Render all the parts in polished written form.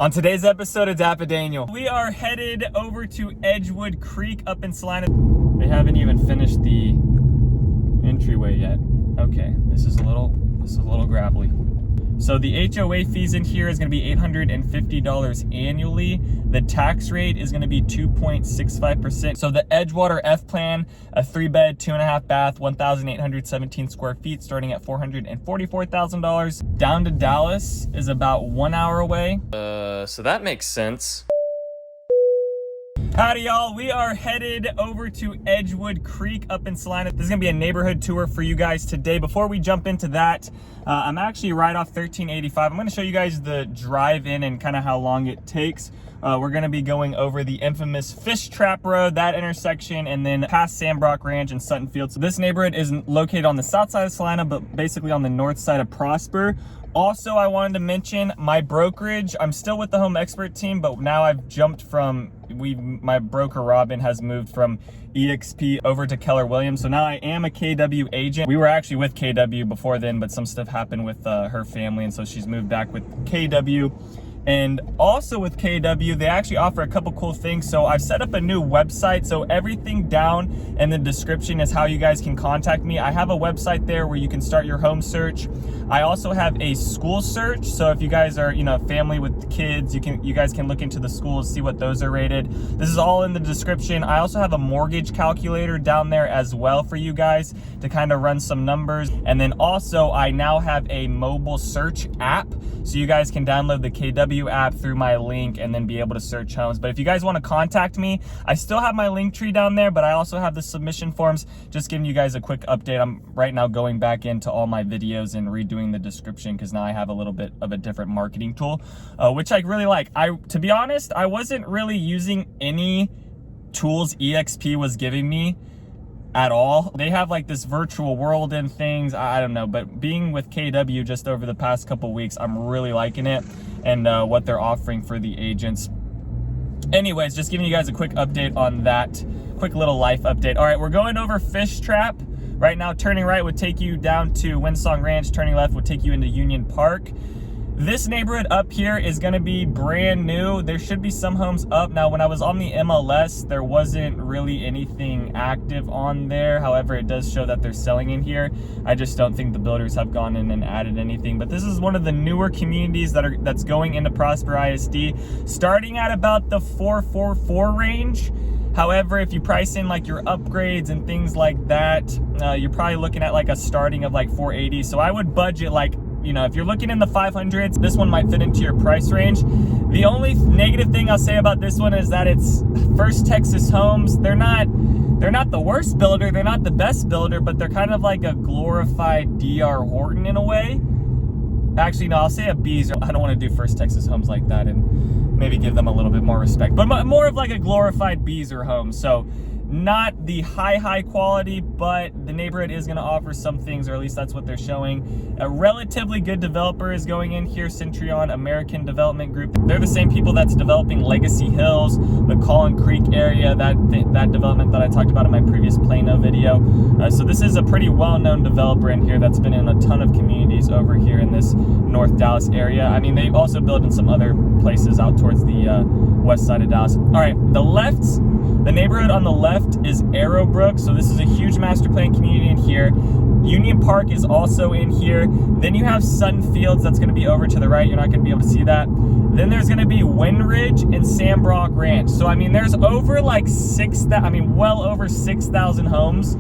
On today's episode of DAPA.DANIEL, we are headed over to Edgewood Creek up in Celina. They haven't even finished the entryway yet. Okay, this is a little gravelly. So the HOA fees in here is going to be $850 annually. The tax rate is going to be 2.65%. So the Edgewater F plan, a 3-bed, 2.5 bath, 1,817 square feet, starting at $444,000. Down to Dallas is about 1 hour away. So that makes sense. Howdy y'all, we are headed over to Edgewood Creek up in Celina. This is gonna be a neighborhood tour for you guys today. Before we jump into that, I'm actually right off 1385. I'm gonna show you guys the drive-in and kind of how long it takes. We're gonna be going over the infamous Fish Trap Road, that intersection, and then past Sandbrook Ranch and Sutton Field. So this neighborhood is located on the south side of Celina, but basically on the north side of Prosper. Also, I wanted to mention my brokerage. I'm still with the home expert team, but now I've jumped from, my broker Robin has moved from EXP over to Keller Williams. So now I am a KW agent. We were actually with KW before then, but some stuff happened with her family, and so she's moved back with KW. And also with KW, they actually offer a couple cool things. So I've set up a new website. So everything down in the description is how you guys can contact me. I have a website there where you can start your home search. I also have a school search. So if you guys are, family with kids, you guys can look into the schools, see what those are rated. This is all in the description. I also have a mortgage calculator down there as well for you guys to kind of run some numbers. And then also I now have a mobile search app. So you guys can download the KW app through my link and then be able to search homes. But if you guys want to contact me, I still have my link tree down there, but I also have the submission forms. Just giving you guys a quick update. I'm right now going back into all my videos and redoing the description because now I have a little bit of a different marketing tool, which I really like. To be honest, I wasn't really using any tools EXP was giving me at all. They have like this virtual world and things, I don't know, but being with KW just over the past couple weeks, I'm really liking it and what they're offering for the agents. Anyways, just giving you guys a quick update on that, quick little life update. All right, we're going over Fish Trap. Right now, turning right would take you down to Windsong Ranch, turning left would take you into Union Park. This neighborhood up here is going to be brand new. There should be some homes up. Now, when I was on the MLS, there wasn't really anything active on there. However, it does show that they're selling in here. I just don't think the builders have gone in and added anything. But this is one of the newer communities that's going into Prosper ISD, starting at about the 444 range. However, if you price in like your upgrades and things like that, you're probably looking at like a starting of like 480. So I would budget like, if you're looking in the 500s, this one might fit into your price range. The only negative thing I'll say about this one is that it's First Texas Homes. They're not the worst builder, they're not the best builder, but they're kind of like a glorified DR Horton in a way. Actually, no, I'll say a Beazer. I don't want to do First Texas Homes like that and maybe give them a little bit more respect, but more of like a glorified Beazer home. So not the high quality, but the neighborhood is going to offer some things, or at least that's what they're showing. A relatively good developer is going in here, Centurion American Development Group. They're the same people that's developing Legacy Hills, the Collin Creek area, that development that I talked about in my previous Plano video. So this is a pretty well-known developer in here that's been in a ton of communities over here in this North Dallas area. I mean, they also build in some other places out towards the west side of Dallas. All right, the neighborhood on the left is Arrowbrook. So this is a huge master plan community in here. Union Park is also in here. Then you have Sutton Fields that's going to be over to the right. You're not going to be able to see that. Then there's going to be Windridge and Sandbrook Ranch. So I mean, there's over like well over 6,000 homes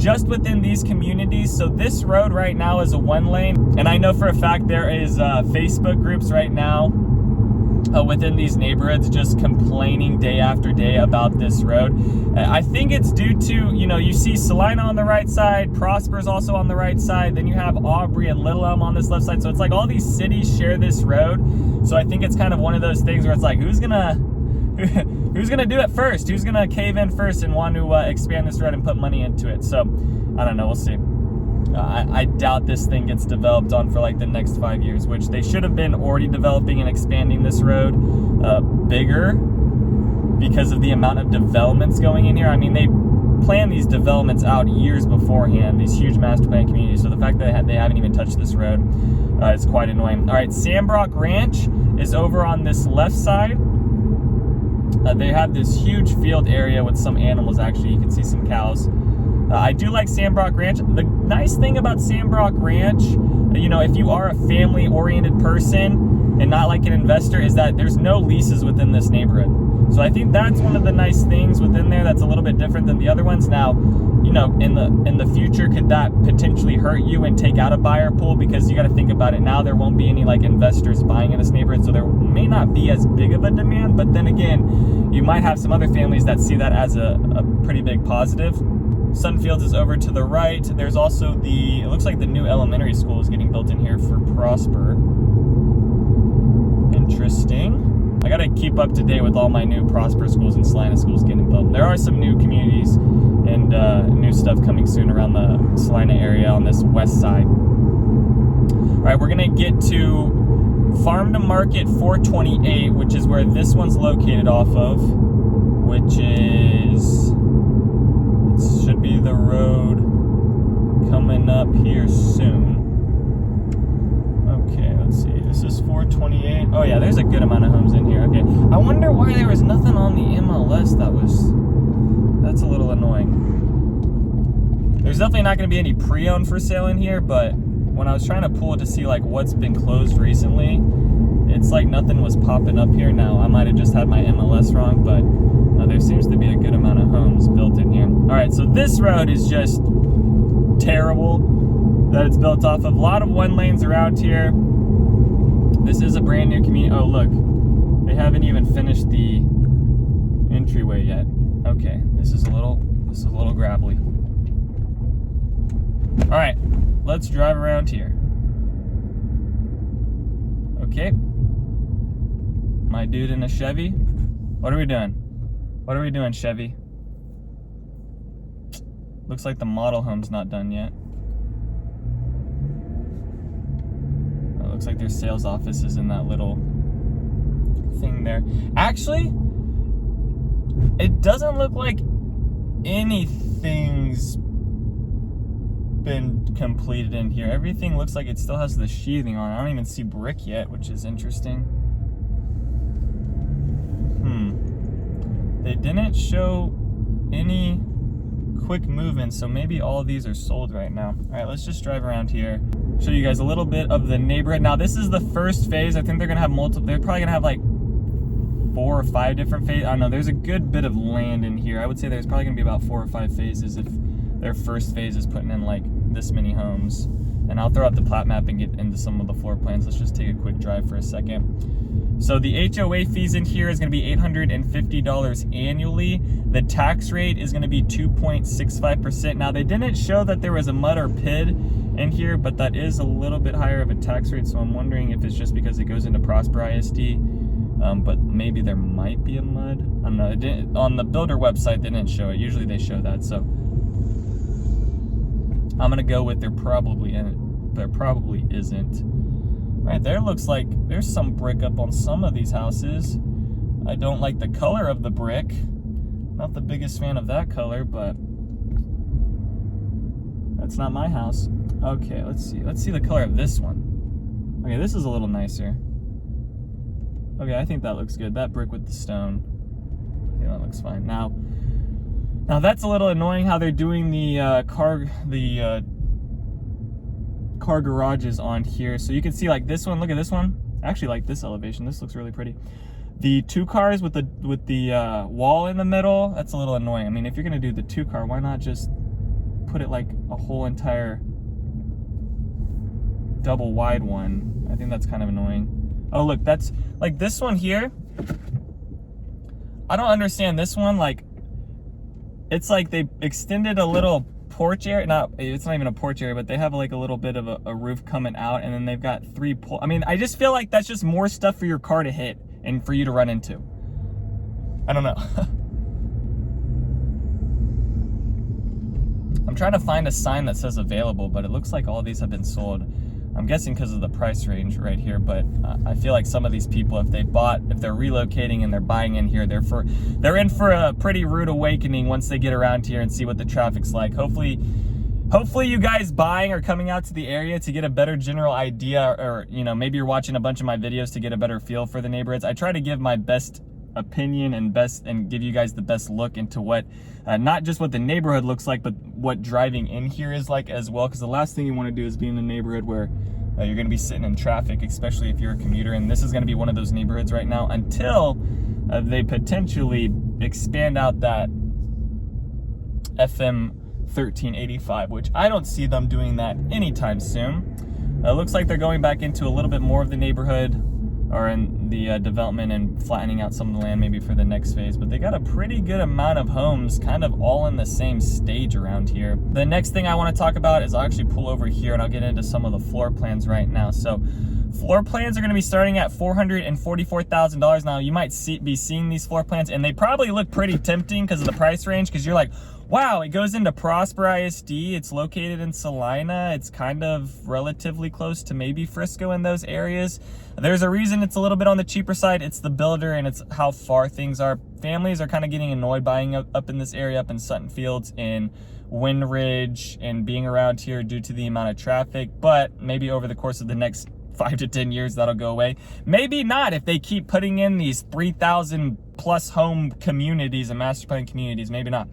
just within these communities. So this road right now is a 1-lane, and I know for a fact there is Facebook groups right now within these neighborhoods just complaining day after day about this road. I think it's due to, you see Celina on the right side, Prosper's also on the right side, then you have Aubrey and Little Elm on this left side. So it's like all these cities share this road. So I think it's kind of one of those things where it's like, who's gonna do it first? Who's gonna cave in first and want to expand this road and put money into it? So I don't know, we'll see. I doubt this thing gets developed on for like the next 5 years, which they should have been already developing and expanding this road bigger because of the amount of developments going in here. I mean, planned these developments out years beforehand, these huge master plan communities. So the fact that they haven't even touched this road is quite annoying. All right, Sambrock Ranch is over on this left side. They have this huge field area with some animals. Actually, you can see some cows. I do like Sambrock Ranch. The nice thing about Sambrock Ranch, you know, if you are a family-oriented person and not like an investor, is that there's no leases within this neighborhood. So I think that's one of the nice things within there that's a little bit different than the other ones. Now, you know, in the future, could that potentially hurt you and take out a buyer pool? Because you got to think about it now, there won't be any like investors buying in this neighborhood, so there may not be as big of a demand. But then again, you might have some other families that see that as a pretty big positive. Sunfields is over to the right. There's also it looks like the new elementary school is getting built in here for Prosper. Interesting. I gotta keep up to date with all my new Prosper schools and Celina schools getting built. There are some new communities and new stuff coming soon around the Celina area on this west side. All right, we're gonna get to Farm to Market 428, which is where this one's located off of, which is, it should be the road coming up here soon. Okay, let's see. This is 428. Oh yeah, there's a good amount of homes in here. Okay, I wonder why there was nothing on the MLS. That's a little annoying. There's definitely not going to be any pre-owned for sale in here, but when I was trying to pull to see like what's been closed recently, it's like nothing was popping up here. Now I might have just had my MLS wrong, but there seems to be a good amount of homes built in here. All right, so this road is just terrible that it's built off of. A lot of one lanes around here. This is a brand new community. Oh look, they haven't even finished the entryway yet. Okay, this is a little gravelly. All right, let's drive around here. Okay, my dude in a Chevy. What are we doing? What are we doing, Chevy? Looks like the model home's not done yet. Looks like their sales office is in that little thing there. Actually, it doesn't look like anything's been completed in here. Everything looks like it still has the sheathing on. I don't even see brick yet, which is interesting. They didn't show any quick movement, so maybe all of these are sold right now. All right, let's just drive around here, show you guys a little bit of the neighborhood. Now this is the first phase. I think they're gonna have multiple. They're probably gonna have like 4 or 5 different phases. I don't know, there's a good bit of land in here. I would say there's probably gonna be about 4 or 5 phases if their first phase is putting in like this many homes. And I'll throw out the plat map and get into some of the floor plans. Let's just take a quick drive for a second. So the HOA fees in here is going to be $850 annually. The tax rate is going to be 2.65%. Now they didn't show that there was a mud or PID in here, but that is a little bit higher of a tax rate. So I'm wondering if it's just because it goes into Prosper ISD, but maybe there might be a mud. I don't know. It didn't, on the builder website, they didn't show it. Usually they show that. So I'm going to go with there probably isn't. Right there looks like there's some brick up on some of these houses. I don't like the color of the brick. Not the biggest fan of that color, but that's not my house. Okay, let's see. Let's see the color of this one. Okay, this is a little nicer. Okay, I think that looks good. That brick with the stone. I think that looks fine. Now that's a little annoying how they're doing the car garages on here. So you can see like this one, look at this one. I actually like this elevation. This looks really pretty. The 2 cars with the wall in the middle, that's a little annoying. I mean, if you're gonna do the 2 car, why not just put it like a whole entire double wide one? I think that's kind of annoying. Oh look, that's like this one here. I don't understand this one. Like, it's like they extended a little porch area. It's not even a porch area, but they have like a little bit of a roof coming out, and then they've got 3 I mean, I just feel like that's just more stuff for your car to hit and for you to run into. I don't know. I'm trying to find a sign that says available, but it looks like all these have been sold. I'm guessing because of the price range right here, but I feel like some of these people, if they're relocating and they're buying in here, they're in for a pretty rude awakening once they get around here and see what the traffic's like. Hopefully you guys buying or coming out to the area to get a better general idea, or maybe you're watching a bunch of my videos to get a better feel for the neighborhoods. I try to give my best opinion and give you guys the best look into what not just what the neighborhood looks like, but what driving in here is like as well, because the last thing you want to do is be in a neighborhood where you're going to be sitting in traffic, especially if you're a commuter. And this is going to be one of those neighborhoods right now until they potentially expand out that FM 1385, which I don't see them doing that anytime soon. It looks like they're going back into a little bit more of the neighborhood, or in the development, and flattening out some of the land maybe for the next phase. But they got a pretty good amount of homes kind of all in the same stage around here. The next thing I want to talk about is I'll actually pull over here and I'll get into some of the floor plans right now. So floor plans are going to be starting at $444,000. Now you might be seeing these floor plans and they probably look pretty tempting because of the price range, because you're like, wow, it goes into Prosper ISD. It's located in Celina. It's kind of relatively close to maybe Frisco in those areas. There's a reason it's a little bit on the cheaper side. It's the builder and it's how far things are. Families are kind of getting annoyed buying up in this area, up in Sutton Fields, in Windridge, and being around here due to the amount of traffic. But maybe over the course of the next 5 to 10 years, that'll go away. Maybe not if they keep putting in these 3,000 plus home communities and master plan communities. Maybe not.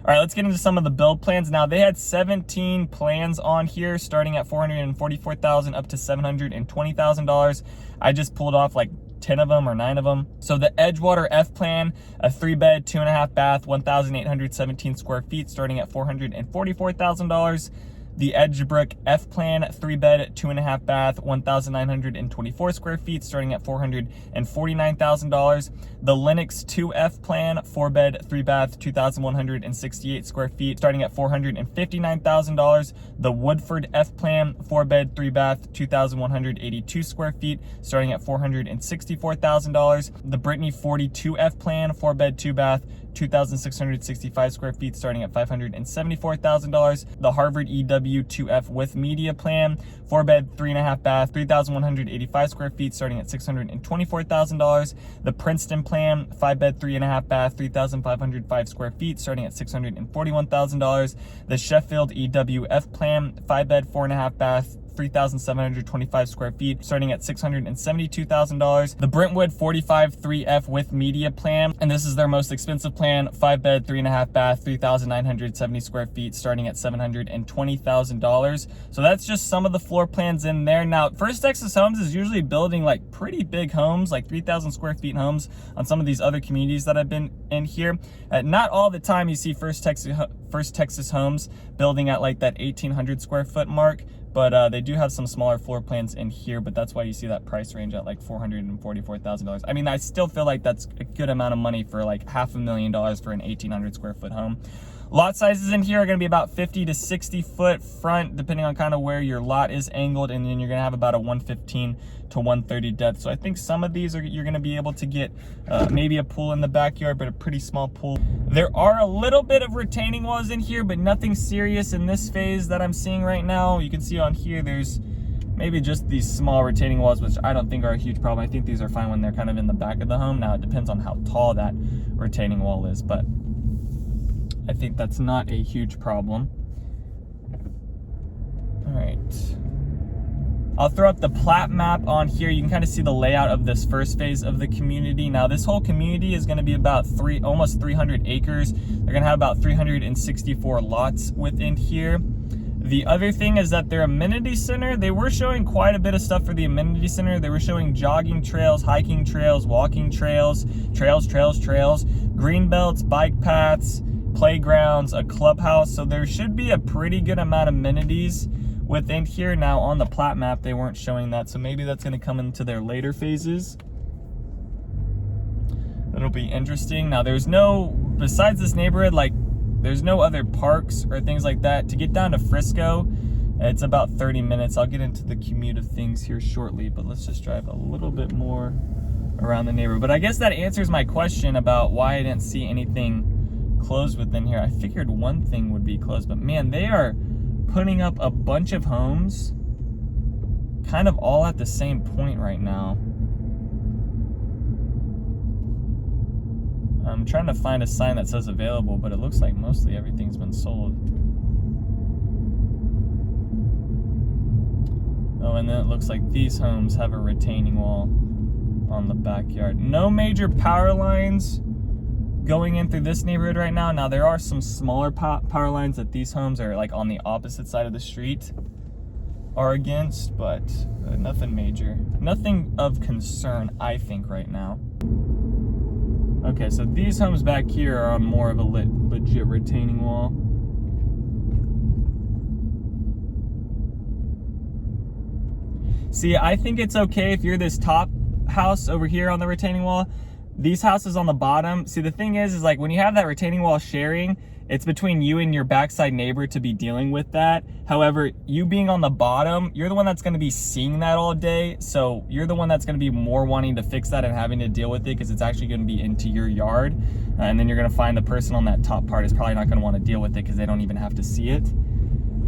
All right, let's get into some of the build plans. Now, they had 17 plans on here, starting at $444,000 up to $720,000. I just pulled off like 10 of them or 9 of them. So the Edgewater F plan, a 3-bed, 2.5 bath, 1,817 square feet, starting at $444,000. The Edgebrook F plan, 3-bed, 2.5 bath, 1,924 square feet, starting at $449,000. The Lennox 2F plan, 4-bed, 3-bath, 2,168 square feet, starting at $459,000. The Woodford F plan, 4-bed, 3-bath, 2,182 square feet, starting at $464,000. The Brittany 42F plan, 4-bed, 2-bath, 2,665 square feet, starting at $574,000. The Harvard EW2F with media plan, 4-bed, 3.5 bath, 3,185 square feet, starting at $624,000. The Princeton plan, 5-bed, 3.5 bath, 3,505 square feet, starting at $641,000. The Sheffield EWF plan, 5-bed, 4.5 bath, 3,725 square feet, starting at $672,000. The Brentwood 45 3F with media plan, and this is their most expensive plan, 5-bed, 3.5 bath, 3,970 square feet, starting at $720,000. So that's just some of the floor plans in there. Now, First Texas Homes is usually building like pretty big homes, like 3,000 square feet homes on some of these other communities that I've been in here. Not all the time you see First Texas Homes building at like that 1,800 square foot mark. But they do have some smaller floor plans in here, but that's why you see that price range at like $444,000. I mean, I still feel like that's a good amount of money for like $500,000 for an 1,800 square foot home. Lot sizes in here are going to be about 50 to 60 foot front, depending on kind of where your lot is angled, and then you're going to have about a 115 to 130 depth. So I think some of these you're going to be able to get maybe a pool in the backyard, but a pretty small pool. There are a little bit of retaining walls in here, but nothing serious in this phase that I'm seeing right now. You can see on here there's maybe just these small retaining walls, which I don't think are a huge problem. I think these are fine when they're kind of in the back of the home. Now it depends on how tall that retaining wall is, but I think that's not a huge problem. All right. I'll throw up the plat map on here. You can kind of see the layout of this first phase of the community. Now, this whole community is going to be about almost 300 acres. They're going to have about 364 lots within here. The other thing is that their amenity center, they were showing quite a bit of stuff for the amenity center. They were showing jogging trails, hiking trails, walking trails, trails, green belts, bike paths, playgrounds, a clubhouse. So there should be a pretty good amount of amenities within here. Now on the plat map they weren't showing that, so maybe that's going to come into their later phases. That'll be interesting. Now besides this neighborhood, like there's no other parks or things like that. To get down to Frisco, it's about 30 minutes. I'll get into the commute of things here shortly, but let's just drive a little bit more around the neighborhood. But I guess that answers my question about why I didn't see anything closed within here. I figured one thing would be closed, but man, they are putting up a bunch of homes kind of all at the same point right now. I'm trying to find a sign that says available, but it looks like mostly everything's been sold. Oh, and then it looks like these homes have a retaining wall on the backyard. No major power lines going in through this neighborhood right now. Now, there are some smaller power lines that these homes are like on the opposite side of the street are against, but nothing major. Nothing of concern, I think, right now. Okay, so these homes back here are on more of a legit retaining wall. See, I think it's okay if you're this top house over here on the retaining wall. These houses on the bottom, see, the thing is like when you have that retaining wall sharing, it's between you and your backside neighbor to be dealing with that. However, you being on the bottom, you're the one that's going to be seeing that all day. So you're the one that's going to be more wanting to fix that and having to deal with it because it's actually going to be into your yard. And then you're going to find the person on that top part is probably not going to want to deal with it because they don't even have to see it.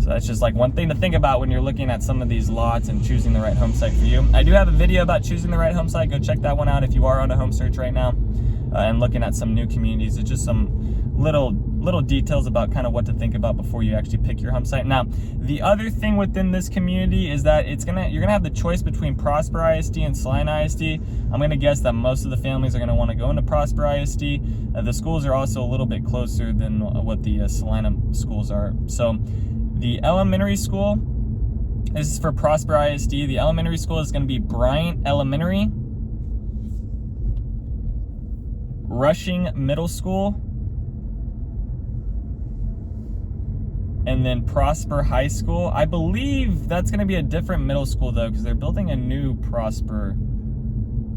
So that's just like one thing to think about when you're looking at some of these lots and choosing the right home site for you. I do have a video about choosing the right home site. Go check that one out if you are on a home search right now and looking at some new communities. It's just some little details about kind of what to think about before you actually pick your home site. Now, the other thing within this community is that you're gonna have the choice between Prosper ISD and Celina ISD. I'm gonna guess that most of the families are gonna want to go into Prosper ISD. The schools are also a little bit closer than what the Celina schools are. So the elementary school, this is for Prosper ISD. The elementary school is going to be Bryant Elementary, Rushing Middle School, and then Prosper High School. I believe that's going to be a different middle school though, because they're building a new Prosper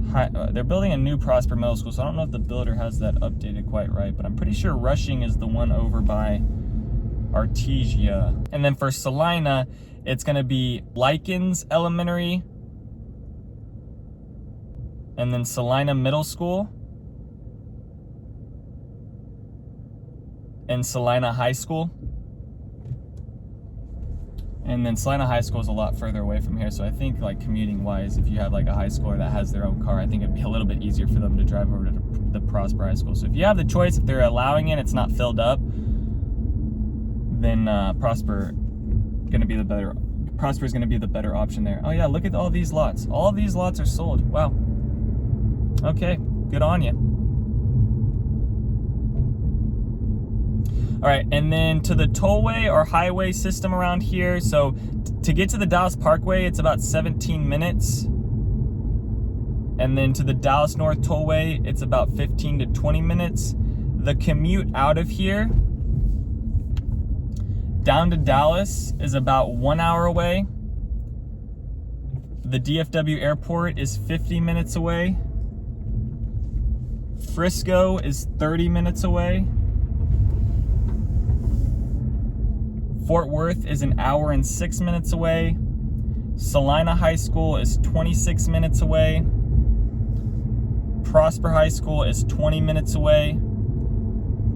middle school. So I don't know if the builder has that updated quite right, but I'm pretty sure Rushing is the one over by Artesia. And then for Celina, it's going to be Likens Elementary, and then Celina Middle School, and Celina High School. And then Celina High School is a lot further away from here, so I think like commuting wise, if you have like a high schooler that has their own car, I think it'd be a little bit easier for them to drive over to the Prosper High School. So if you have the choice, if they're allowing it, it's not filled up, then Prosper is going to be the better option there. Oh yeah, look at all these lots. All of these lots are sold. Wow. Okay, good on you. All right, and then to the tollway or highway system around here. So to get to the Dallas Parkway, it's about 17 minutes. And then to the Dallas North Tollway, it's about 15 to 20 minutes. The commute out of here down to Dallas is about 1 hour away. The DFW airport is 50 minutes away. Frisco is 30 minutes away. Fort Worth is an hour and 6 minutes away. Celina High School is 26 minutes away. Prosper High School is 20 minutes away.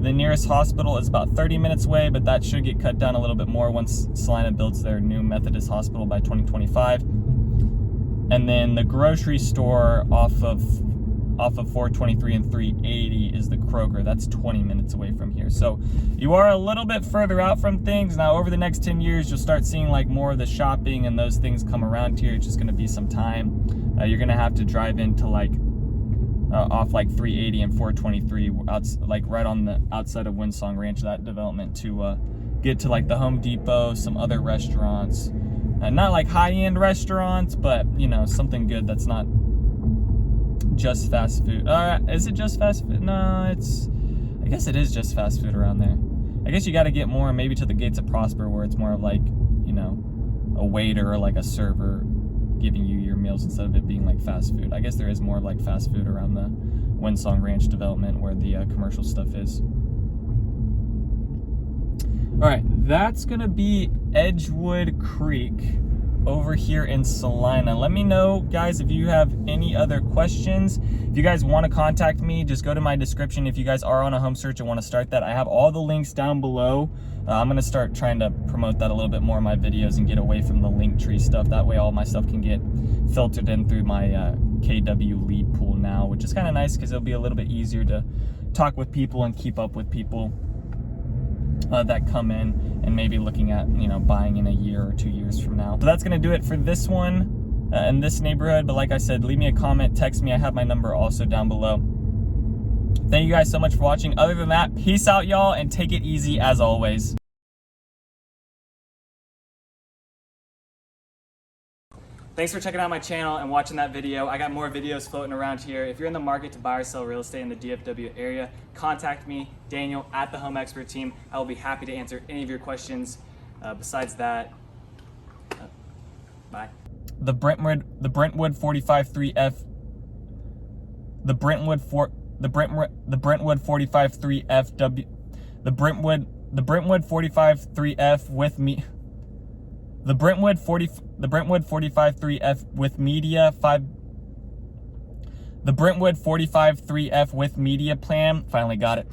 The nearest hospital is about 30 minutes away, but that should get cut down a little bit more once Celina builds their new Methodist hospital by 2025. And then the grocery store off of 423 and 380 is the Kroger. That's 20 minutes away from here. So you are a little bit further out from things. Now, over the next 10 years, you'll start seeing like more of the shopping and those things come around here. It's just going to be some time. You're going to have to drive into like off like 380 and 423, like right on the outside of Windsong Ranch, that development, to get to like the Home Depot, some other restaurants. Not like high-end restaurants, but you know, something good that's not just fast food. Is it just fast food? No, I guess it is just fast food around there. I guess you got to get more maybe to the Gates of Prosper, where it's more of like, you know, a waiter or like a server giving you your meals instead of it being like fast food. I guess there is more like fast food around the Windsong Ranch development where the commercial stuff is. All right, that's gonna be Edgewood Creek over here in Celina. Let me know, guys, if you have any other questions. If you guys want to contact me, just go to my description. If you guys are on a home search and want to start that, I have all the links down below. I'm going to start trying to promote that a little bit more in my videos and get away from the Linktree stuff. That way all my stuff can get filtered in through my KW lead pool now, which is kind of nice because it'll be a little bit easier to talk with people and keep up with people that come in and maybe looking at, you know, buying in a year or 2 years from now. So that's going to do it for this one in this neighborhood. But like I said, leave me a comment, text me. I have my number also down below. Thank you guys so much for watching. Other than that, peace out, y'all, and take it easy as always. Thanks for checking out my channel and watching that video. I got more videos floating around here. If you're in the market to buy or sell real estate in the DFW area, contact me, Daniel, at the Home Expert Team. I will be happy to answer any of your questions. Besides that, bye. The Brentwood 45-3F, the Brentwood 45-3FW, the Brentwood 45-3F with me. The Brentwood 45-3F with media 5. The Brentwood 45-3F with media plan. Finally got it.